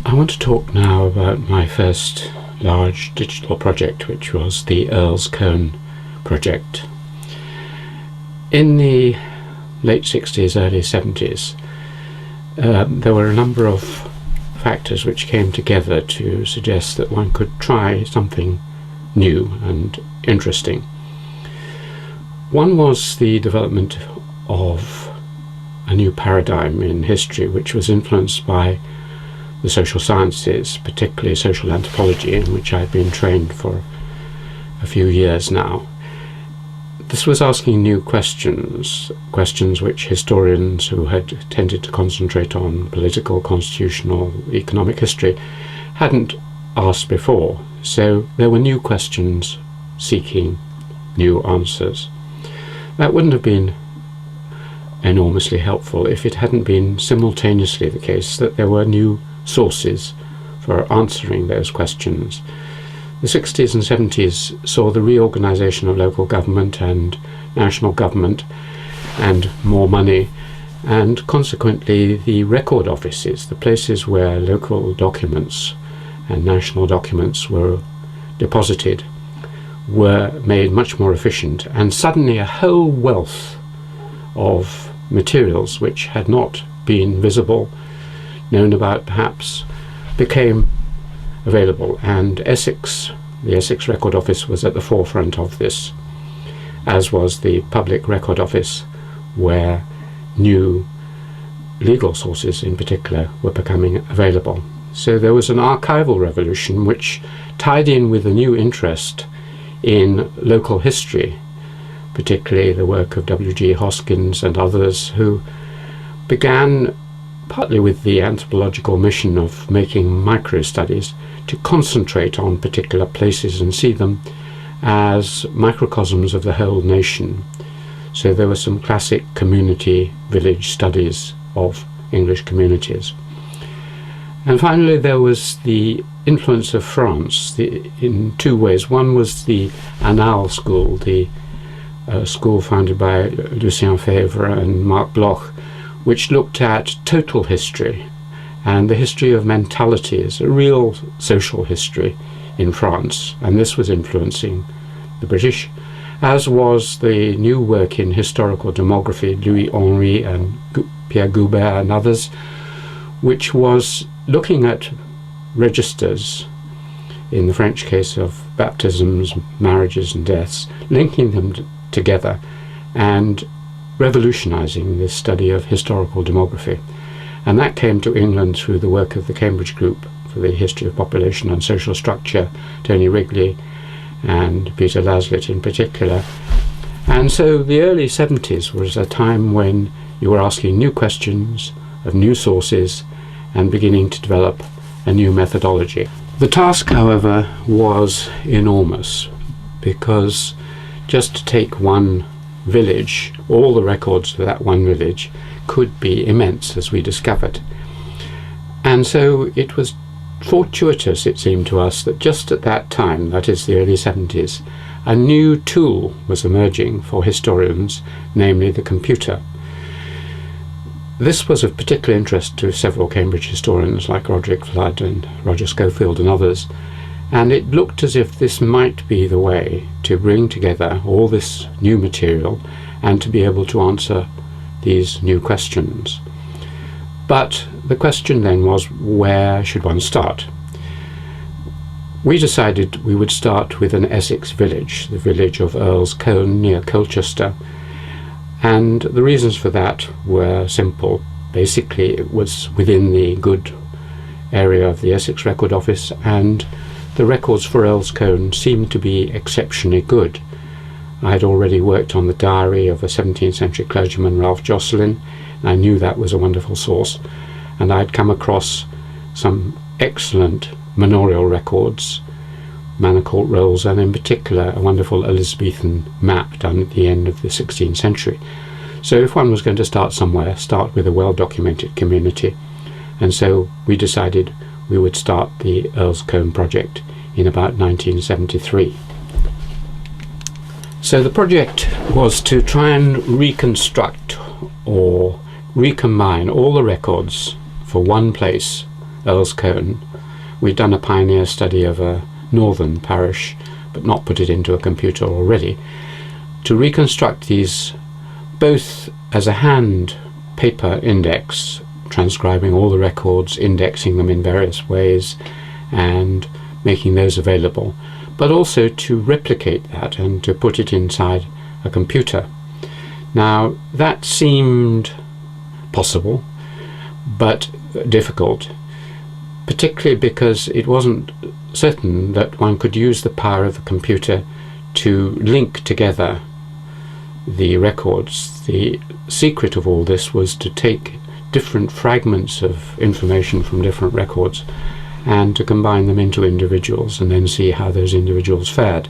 I want to talk now about my first large digital project, which was the Earls Colne project. In the late 60s, early 70s, there were a number of factors which came together to suggest that one could try something new and interesting. One was the development of a new paradigm in history, which was influenced by the social sciences, particularly social anthropology, in which I've been trained for a few years now. This was asking new questions which historians who had tended to concentrate on political, constitutional, economic history hadn't asked before. So there were new questions seeking new answers. That wouldn't have been enormously helpful if it hadn't been simultaneously the case that there were new sources for answering those questions. The 60s and 70s saw the reorganization of local government and national government and more money, and consequently the record offices, the places where local documents and national documents were deposited, were made much more efficient, and suddenly a whole wealth of materials which had not been visible, known about perhaps, became available, and the Essex Record Office was at the forefront of this, as was the Public Record Office, where new legal sources in particular were becoming available. So there was an archival revolution which tied in with a new interest in local history, particularly the work of W.G. Hoskins and others, who began, partly with the anthropological mission of making micro-studies, to concentrate on particular places and see them as microcosms of the whole nation. So there were some classic community village studies of English communities. And finally there was the influence of France in two ways. One was the Annales School, the school founded by Lucien Febvre and Marc Bloch, which looked at total history and the history of mentalities, a real social history in France, and this was influencing the British, as was the new work in historical demography, Louis Henry and Pierre Goubert and others, which was looking at registers, in the French case of baptisms, marriages and deaths, linking them together and revolutionizing this study of historical demography. And that came to England through the work of the Cambridge Group for the History of Population and Social Structure, Tony Wrigley and Peter Laslett in particular. And so the early 70s was a time when you were asking new questions of new sources and beginning to develop a new methodology. The task, however, was enormous, because just to take one village, all the records for that one village could be immense, as we discovered. And so it was fortuitous, it seemed to us, that just at that time, that is the early 70s, a new tool was emerging for historians, namely the computer. This was of particular interest to several Cambridge historians like Roderick Flood and Roger Schofield and others, and it looked as if this might be the way to bring together all this new material and to be able to answer these new questions. But the question then was, where should one start? We decided we would start with an Essex village, the village of Earls Colne near Colchester, and the reasons for that were simple. Basically, it was within the good area of the Essex Record Office, and the records for Earls Colne seemed to be exceptionally good. I had already worked on the diary of a 17th century clergyman, Ralph Jocelyn, and I knew that was a wonderful source, and I'd come across some excellent manorial records, manor court rolls, and in particular a wonderful Elizabethan map done at the end of the 16th century. So if one was going to start somewhere, start with a well-documented community, and so we decided we would start the Earls Colne project in about 1973. So the project was to try and reconstruct or recombine all the records for one place Earls Colne. We'd done a pioneer study of a northern parish, but not put it into a computer already, to reconstruct these both as a hand paper index, transcribing all the records, indexing them in various ways, and making those available, but also to replicate that and to put it inside a computer. Now, that seemed possible, but difficult, particularly because it wasn't certain that one could use the power of the computer to link together the records. The secret of all this was to take different fragments of information from different records and to combine them into individuals and then see how those individuals fared.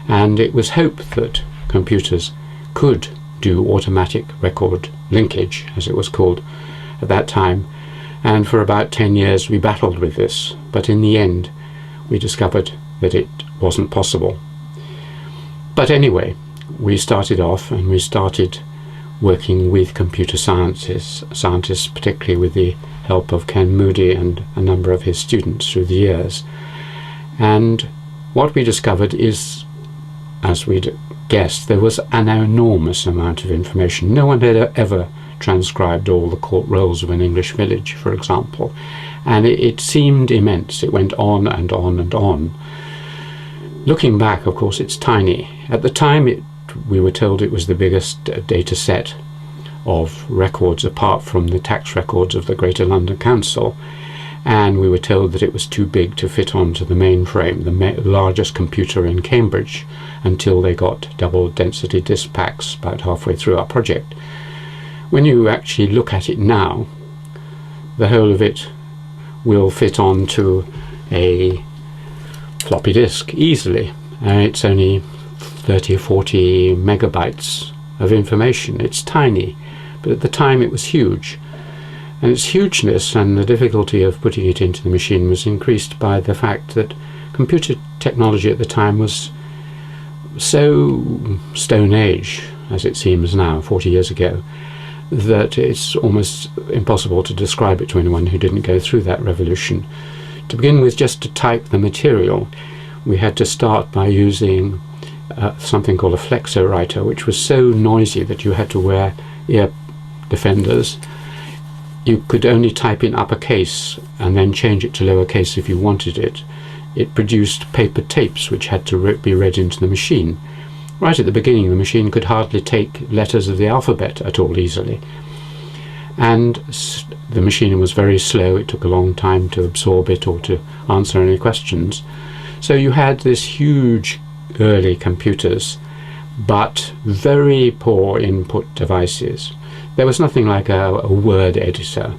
And it was hoped that computers could do automatic record linkage, as it was called at that time, and for about 10 years we battled with this, but in the end we discovered that it wasn't possible. But anyway, we started off and we started working with computer scientists, particularly with the help of Ken Moody and a number of his students through the years. And what we discovered is, as we'd guessed, there was an enormous amount of information. No one had ever transcribed all the court rolls of an English village, for example, and it seemed immense. It went on and on and on. Looking back, of course, it's tiny. At the time, we were told it was the biggest data set of records apart from the tax records of the Greater London Council, and we were told that it was too big to fit onto the mainframe, the largest computer in Cambridge, until they got double density disk packs about halfway through our project. When you actually look at it now, the whole of it will fit onto a floppy disk easily. It's only 30 or 40 megabytes of information. It's tiny, but at the time it was huge. And its hugeness and the difficulty of putting it into the machine was increased by the fact that computer technology at the time was so Stone Age, as it seems now, 40 years ago, that it's almost impossible to describe it to anyone who didn't go through that revolution. To begin with, just to type the material, we had to start by using something called a flexo writer, which was so noisy that you had to wear ear defenders. You could only type in uppercase and then change it to lowercase if you wanted it. It produced paper tapes which had to be read into the machine. Right at the beginning, the machine could hardly take letters of the alphabet at all easily. And the machine was very slow. It took a long time to absorb it or to answer any questions. So you had this huge early computers, but very poor input devices. There was nothing like a word editor.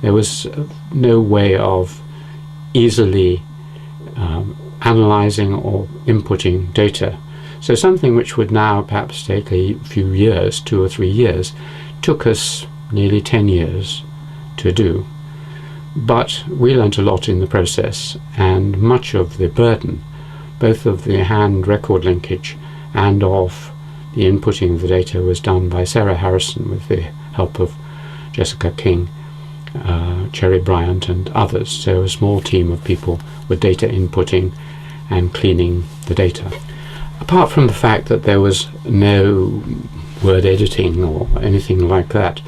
There was no way of easily analyzing or inputting data. So something which would now perhaps take a few years, 2 or 3 years, took us nearly 10 years to do. But we learnt a lot in the process, and much of the burden, both of the hand record linkage and of the inputting of the data, was done by Sarah Harrison with the help of Jessica King, Cherry Bryant and others. So a small team of people with data inputting and cleaning the data. Apart from the fact that there was no word editing or anything like that,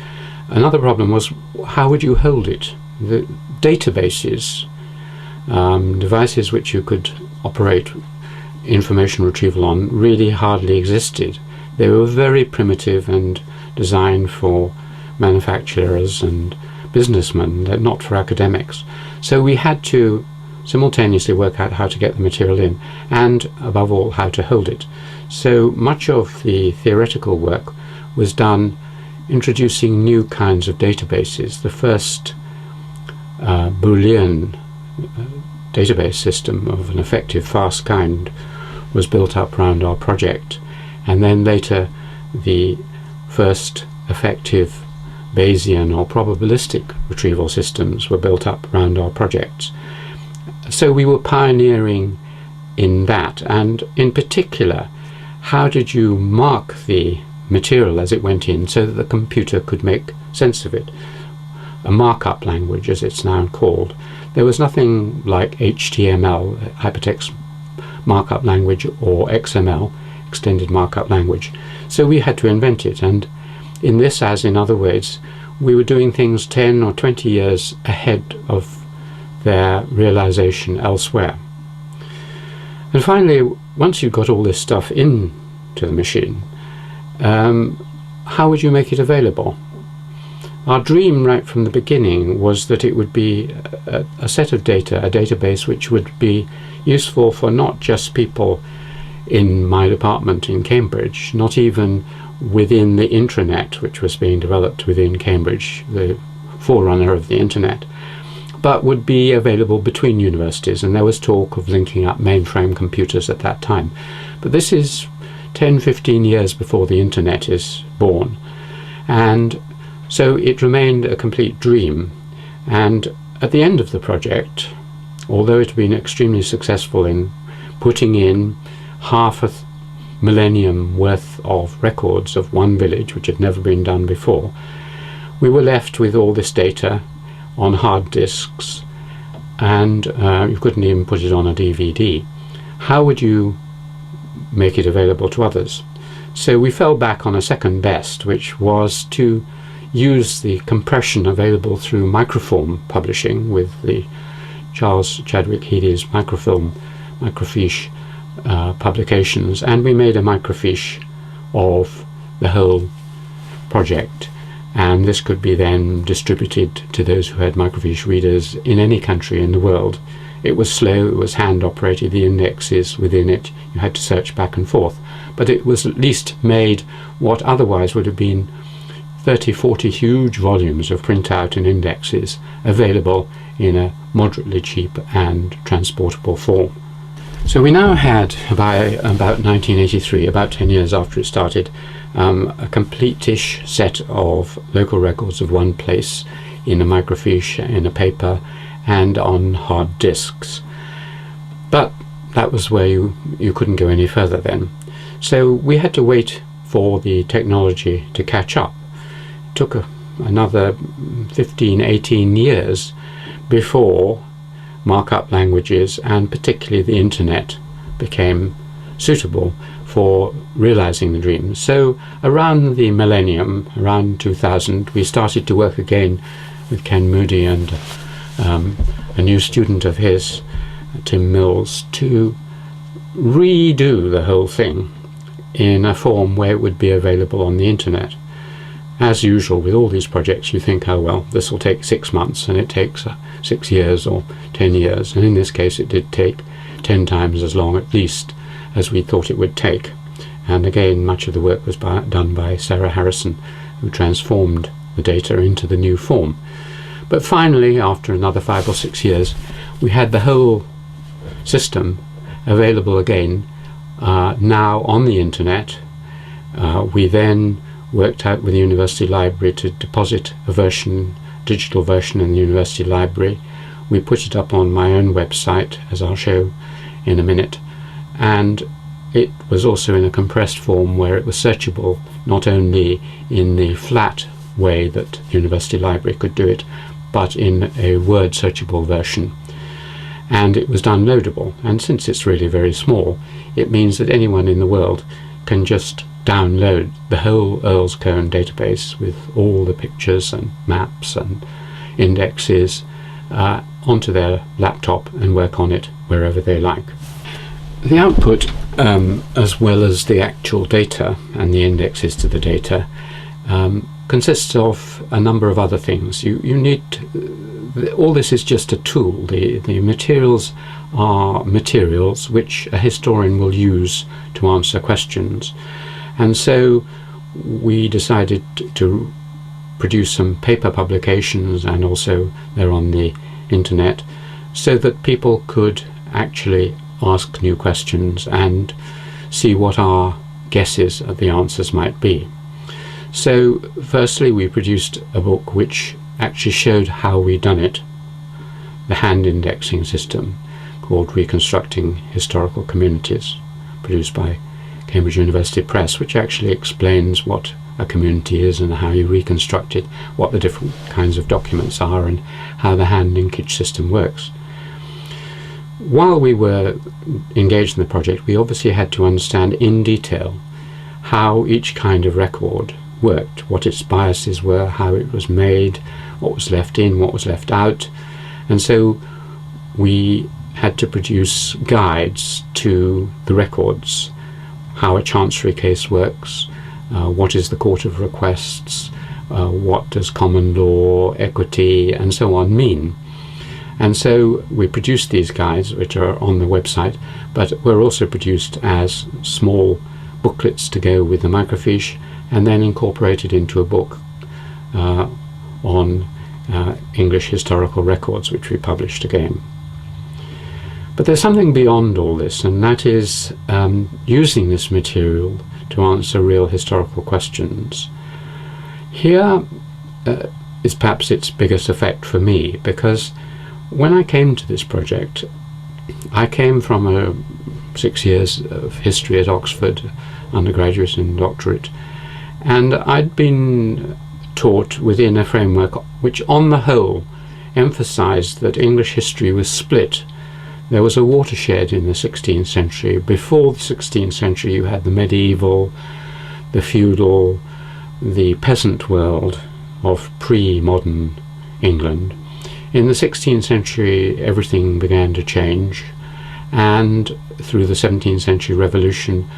another problem was how would you hold it? The databases, devices which you could operate information retrieval on, really hardly existed. They were very primitive and designed for manufacturers and businessmen, not for academics. So we had to simultaneously work out how to get the material in and, above all, how to hold it. So much of the theoretical work was done introducing new kinds of databases. The first Boolean database system of an effective, fast kind was built up around our project, and then later the first effective Bayesian or probabilistic retrieval systems were built up around our projects. So we were pioneering in that, and in particular, how did you mark the material as it went in so that the computer could make sense of it? a markup language, as it's now called. There was nothing like HTML, hypertext markup language, or XML, extended markup language. So we had to invent it, and in this, as in other ways, we were doing things 10 or 20 years ahead of their realization elsewhere. And finally, once you got all this stuff into the machine, how would you make it available? Our dream right from the beginning was that it would be a set of data, a database which would be useful for not just people in my department in Cambridge, not even within the intranet which was being developed within Cambridge, the forerunner of the internet, but would be available between universities, and there was talk of linking up mainframe computers at that time. But this is 10-15 years before the internet is born, and so it remained a complete dream. And at the end of the project, although it had been extremely successful in putting in half a millennium worth of records of one village, which had never been done before, we were left with all this data on hard disks, and you couldn't even put it on a DVD. How would you make it available to others? So we fell back on a second best, which was to use the compression available through microform publishing with the Charles Chadwick Healy's microfiche publications, and we made a microfiche of the whole project, and this could be then distributed to those who had microfiche readers in any country in the world. It was slow, it was hand operated, the indexes within it, you had to search back and forth, but it was at least made what otherwise would have been 30-40 huge volumes of printout and indexes available in a moderately cheap and transportable form. So we now had, by about 1983, about 10 years after it started, a complete-ish set of local records of one place in a microfiche, in a paper, and on hard disks. But that was where you couldn't go any further then. So we had to wait for the technology to catch up. It took another 15-18 years before markup languages, and particularly the internet, became suitable for realizing the dream. So around the millennium, around 2000, we started to work again with Ken Moody and a new student of his, Tim Mills, to redo the whole thing in a form where it would be available on the internet. As usual with all these projects, you think, oh well, this will take 6 months, and it takes 6 years or 10 years, and in this case it did take 10 times as long at least as we thought it would take. And again, much of the work was done by Sarah Harrison, who transformed the data into the new form. But finally, after another 5 or 6 years, we had the whole system available again, now on the internet. We then worked out with the University Library to deposit a digital version in the University Library. We put it up on my own website, as I'll show in a minute, and it was also in a compressed form where it was searchable not only in the flat way that the University Library could do it, but in a word searchable version. And it was downloadable, and since it's really very small, it means that anyone in the world can just download the whole Earls Colne database with all the pictures and maps and indexes onto their laptop and work on it wherever they like. The output, as well as the actual data and the indexes to the data, consists of a number of other things. You need all this is just a tool. The materials are materials which a historian will use to answer questions. And so we decided to produce some paper publications, and also they're on the internet, so that people could actually ask new questions and see what our guesses at the answers might be. So firstly, we produced a book which actually showed how we'd done it, the hand indexing system called Reconstructing Historical Communities, produced by Cambridge University Press, which actually explains what a community is and how you reconstruct it, what the different kinds of documents are, and how the hand linkage system works. While we were engaged in the project, we obviously had to understand in detail how each kind of record worked, what its biases were, how it was made, what was left in, what was left out. And so we had to produce guides to the records, how a chancery case works, what is the court of requests, what does common law, equity, and so on mean. And so we produced these guides, which are on the website, but were also produced as small booklets to go with the microfiche, and then incorporated into a book on English historical records, which we published again. But there's something beyond all this, and that is using this material to answer real historical questions. Here is perhaps its biggest effect for me, because when I came to this project, I came from 6 years of history at Oxford, undergraduate and doctorate, and I'd been taught within a framework which on the whole emphasized that English history was split. There was a watershed in the 16th century. Before the 16th century you had the medieval, the feudal, the peasant world of pre-modern England. In the 16th century everything began to change, and through the 17th century revolution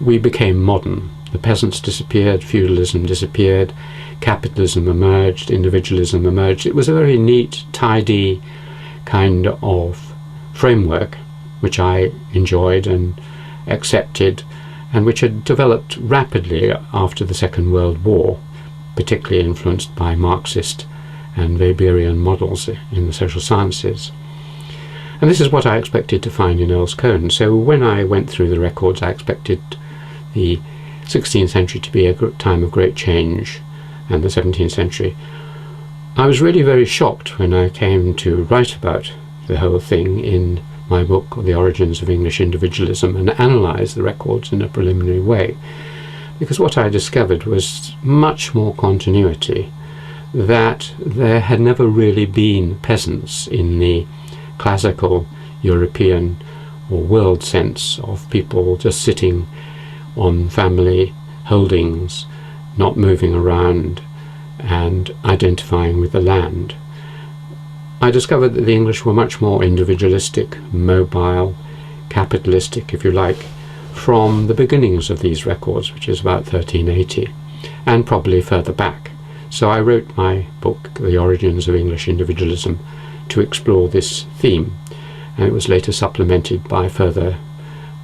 we became modern. The peasants disappeared, feudalism disappeared, capitalism emerged, individualism emerged. It was a very neat, tidy kind of framework which I enjoyed and accepted, and which had developed rapidly after the Second World War, particularly influenced by Marxist and Weberian models in the social sciences. And this is what I expected to find in Earls Colne. So when I went through the records, I expected the 16th century to be a time of great change, and the 17th century. I was really very shocked when I came to write about the whole thing in my book, The Origins of English Individualism, and analyse the records in a preliminary way, because what I discovered was much more continuity, that there had never really been peasants in the classical European or world sense of people just sitting on family holdings, not moving around and identifying with the land. I discovered that the English were much more individualistic, mobile, capitalistic, if you like, from the beginnings of these records, which is about 1380, and probably further back. So I wrote my book, The Origins of English Individualism, to explore this theme, and it was later supplemented by further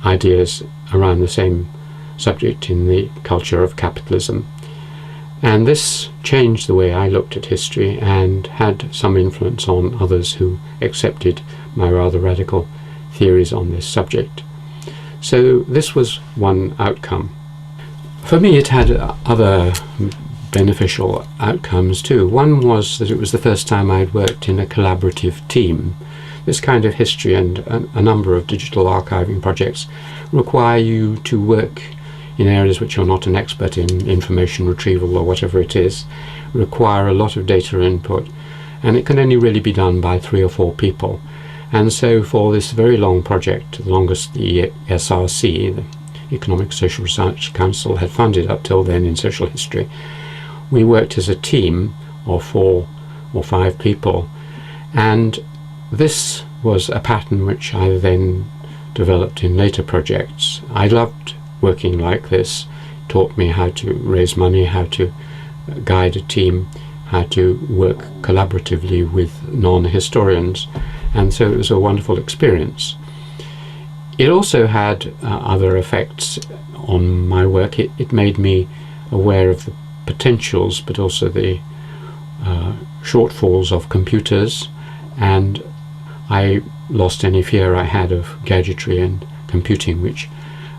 ideas around the same subject in the culture of capitalism. And this changed the way I looked at history and had some influence on others who accepted my rather radical theories on this subject. So this was one outcome. For me it had other beneficial outcomes too. One was that it was the first time I'd worked in a collaborative team. This kind of history and a number of digital archiving projects require you to work in areas which you're not an expert in, information retrieval or whatever it is, require a lot of data input, and it can only really be done by 3 or 4 people. And so for this very long project, the longest the SRC, the Economic Social Research Council, had funded up till then in social history, we worked as a team of 4 or 5 people, and this was a pattern which I then developed in later projects. I loved working like this. It taught me how to raise money, how to guide a team, how to work collaboratively with non-historians, and so it was a wonderful experience. It also had other effects on my work. It made me aware of the potentials but also the shortfalls of computers, and I lost any fear I had of gadgetry and computing, which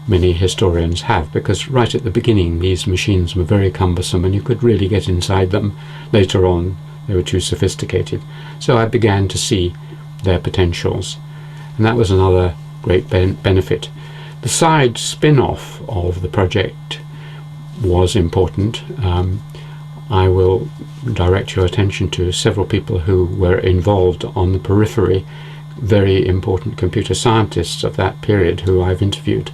many historians have, because right at the beginning these machines were very cumbersome and you could really get inside them. Later on they were too sophisticated. So I began to see their potentials, and that was another great benefit. The side spin-off of the project was important. I will direct your attention to several people who were involved on the periphery, very important computer scientists of that period who I've interviewed,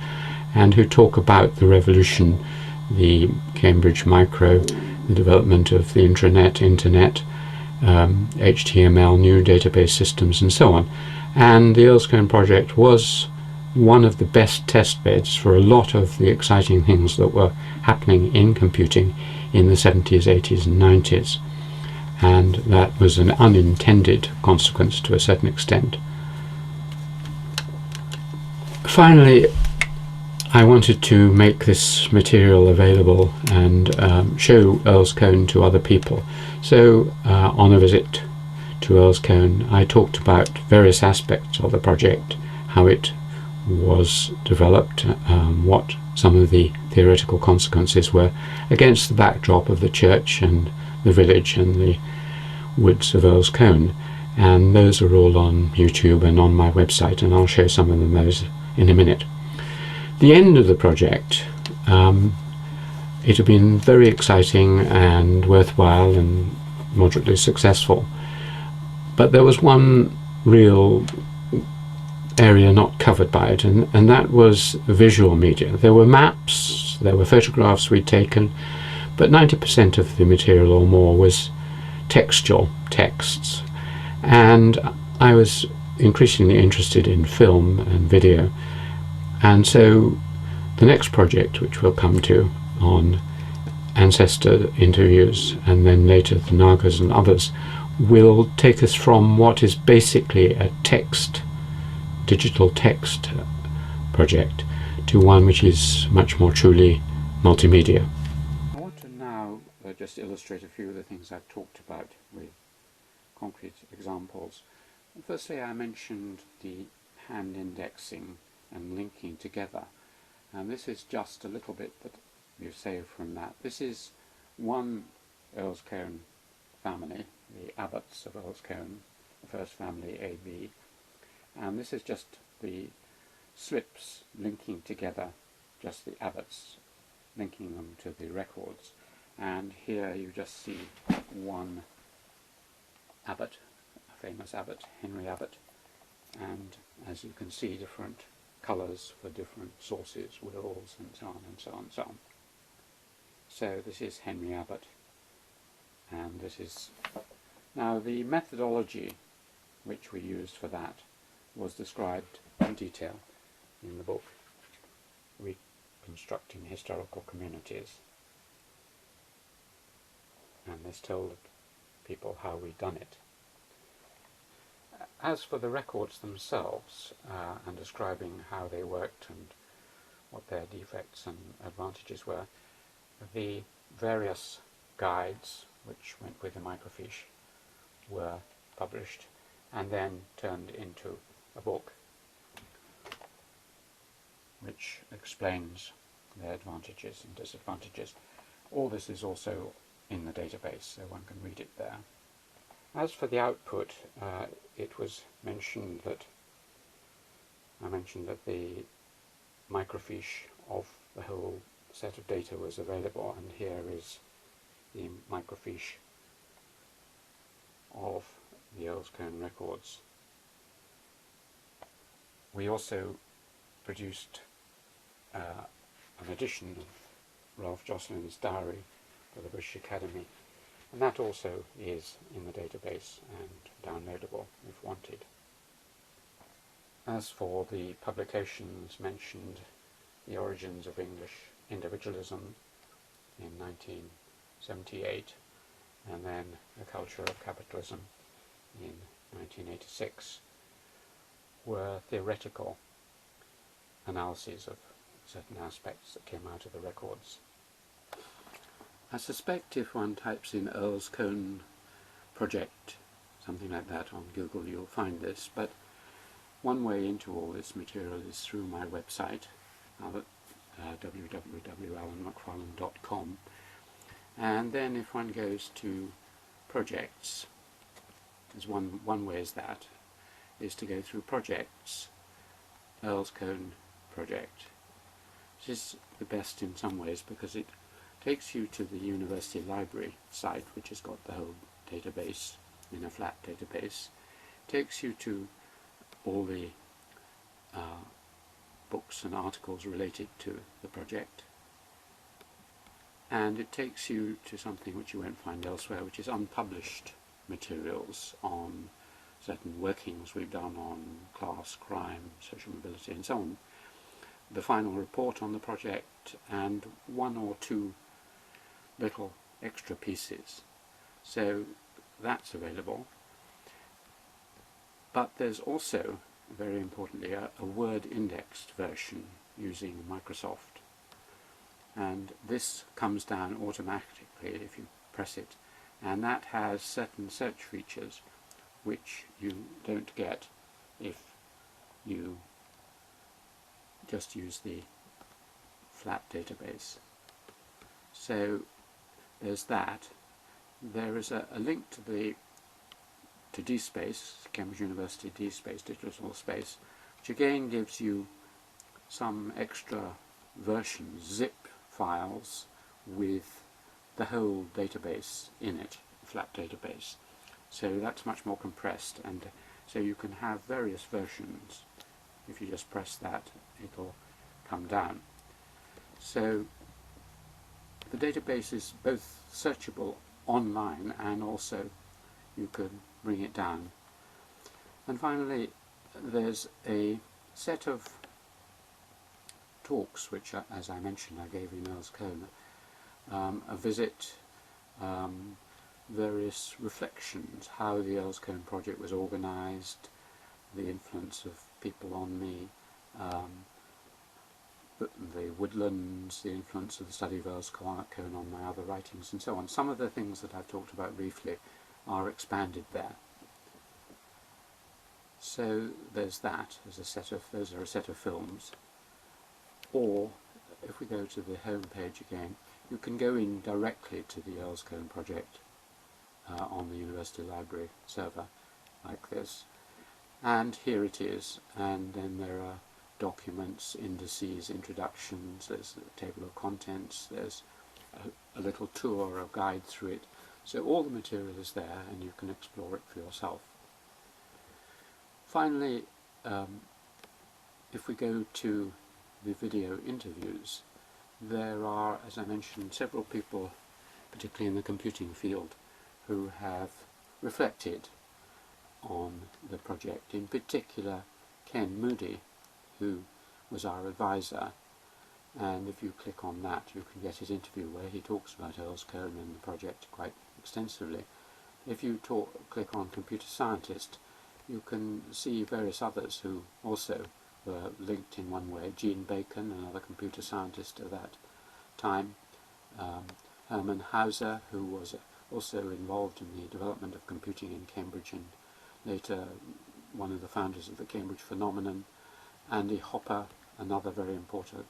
and who talk about the revolution, the Cambridge Micro, the development of the intranet, internet, HTML, new database systems, and so on. And the Earls Colne project was one of the best test beds for a lot of the exciting things that were happening in computing in the 70s, 80s and 90s. And that was an unintended consequence to a certain extent. Finally, I wanted to make this material available and show Earls Colne to other people. So on a visit to Earls Colne, I talked about various aspects of the project, how it was developed, what some of the theoretical consequences were against the backdrop of the church and the village and the woods of Earls Colne. And those are all on YouTube and on my website, and I'll show some of them those in a minute. The end of the project, it had been very exciting and worthwhile and moderately successful, but there was one real area not covered by it, and that was visual media. There were maps, there were photographs we'd taken, but 90% of the material or more was textual texts, and I was increasingly interested in film and video. And so the next project, which we'll come to on ancestor interviews and then later the Nagas and others, will take us from what is basically a digital text project to one which is much more truly multimedia. I want to now just illustrate a few of the things I've talked about with concrete examples. Firstly, I mentioned the hand indexing and linking together, and this is just a little bit that you say from that. This is one Earls Colne family, the abbots of Earls Colne, the first family AB, and this is just the slips linking together, just the abbots, linking them to the records. And here you just see one abbot, a famous abbot, Henry Abbot, and as you can see, different colours for different sources, wills and so on and so on and so on. So this is Henry Abbot, and this is... Now the methodology which we used for that was described in detail in the book Reconstructing Historical Communities, and this told people how we'd done it. As for the records themselves, and describing how they worked and what their defects and advantages were, the various guides which went with the microfiche were published and then turned into a book which explains their advantages and disadvantages. All this is also in the database, so one can read it there. As for the output, it was mentioned that the microfiche of the whole set of data was available, and here is the microfiche of the Earls Colne records. We also produced an edition of Ralph Jocelyn's diary for the British Academy, and that also is in the database and downloadable if wanted. As for the publications mentioned, The Origins of English Individualism in 1978, and then The Culture of Capitalism in 1986, were theoretical analyses of certain aspects that came out of the records. I suspect if one types in Earls Colne project, something like that on Google, you'll find this, but one way into all this material is through my website, www.alanmacfarlane.com, and then if one goes to projects, there's one way is to go through projects, Earls Colne project, which is the best in some ways because it takes you to the university library site, which has got the whole database in a flat database, takes you to all the books and articles related to the project, and it takes you to something which you won't find elsewhere, which is unpublished materials on certain workings we've done on class, crime, social mobility and so on, the final report on the project, and one or two little extra pieces. So that's available. But there's also, very importantly, a word indexed version using Microsoft, and this comes down automatically if you press it, and that has certain search features which you don't get if you just use the flat database. So there's that. There is a link to DSpace, Cambridge University DSpace, Digital Space, which again gives you some extra versions, zip files with the whole database in it, flat database. So that's much more compressed, and so you can have various versions. If you just press that, it'll come down. So the database is both searchable online and also you can bring it down. And finally, there's a set of talks which, as I mentioned, I gave in Earls Colne, a visit, various reflections, how the Earls Colne project was organised, the influence of people on the woodlands, the influence of the study of Earls Colne on my other writings, and so on. Some of the things that I've talked about briefly are expanded there. So there's that as a set of, those are a set of films. Or if we go to the home page again, you can go in directly to the Earls Colne project on the University Library server like this, and here it is, and then there are documents, indices, introductions, there's a table of contents, there's a little tour, a guide through it. So all the material is there and you can explore it for yourself. Finally, if we go to the video interviews, there are, as I mentioned, several people, particularly in the computing field, who have reflected on the project. In particular, Ken Moody, who was our advisor, and if you click on that you can get his interview where he talks about Earls Colne and the project quite extensively. If you click on computer scientist, you can see various others who also were linked in one way. Jean Bacon, another computer scientist at that time, Hermann Hauser, who was also involved in the development of computing in Cambridge and later one of the founders of the Cambridge phenomenon, Andy Hopper, another very important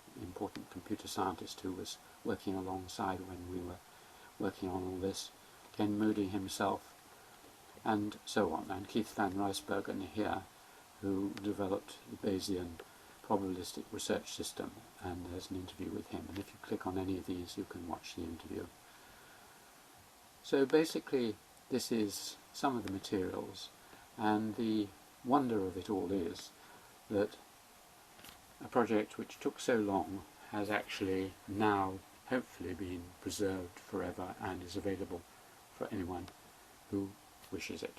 computer scientist who was working alongside when we were working on all this, Ken Moody himself, and so on, and Keith van Rijsbergen here, who developed the Bayesian probabilistic research system, and there's an interview with him, and if you click on any of these you can watch the interview. So basically this is some of the materials, and the wonder of it all is that a project which took so long has actually now hopefully been preserved forever and is available for anyone who wishes it.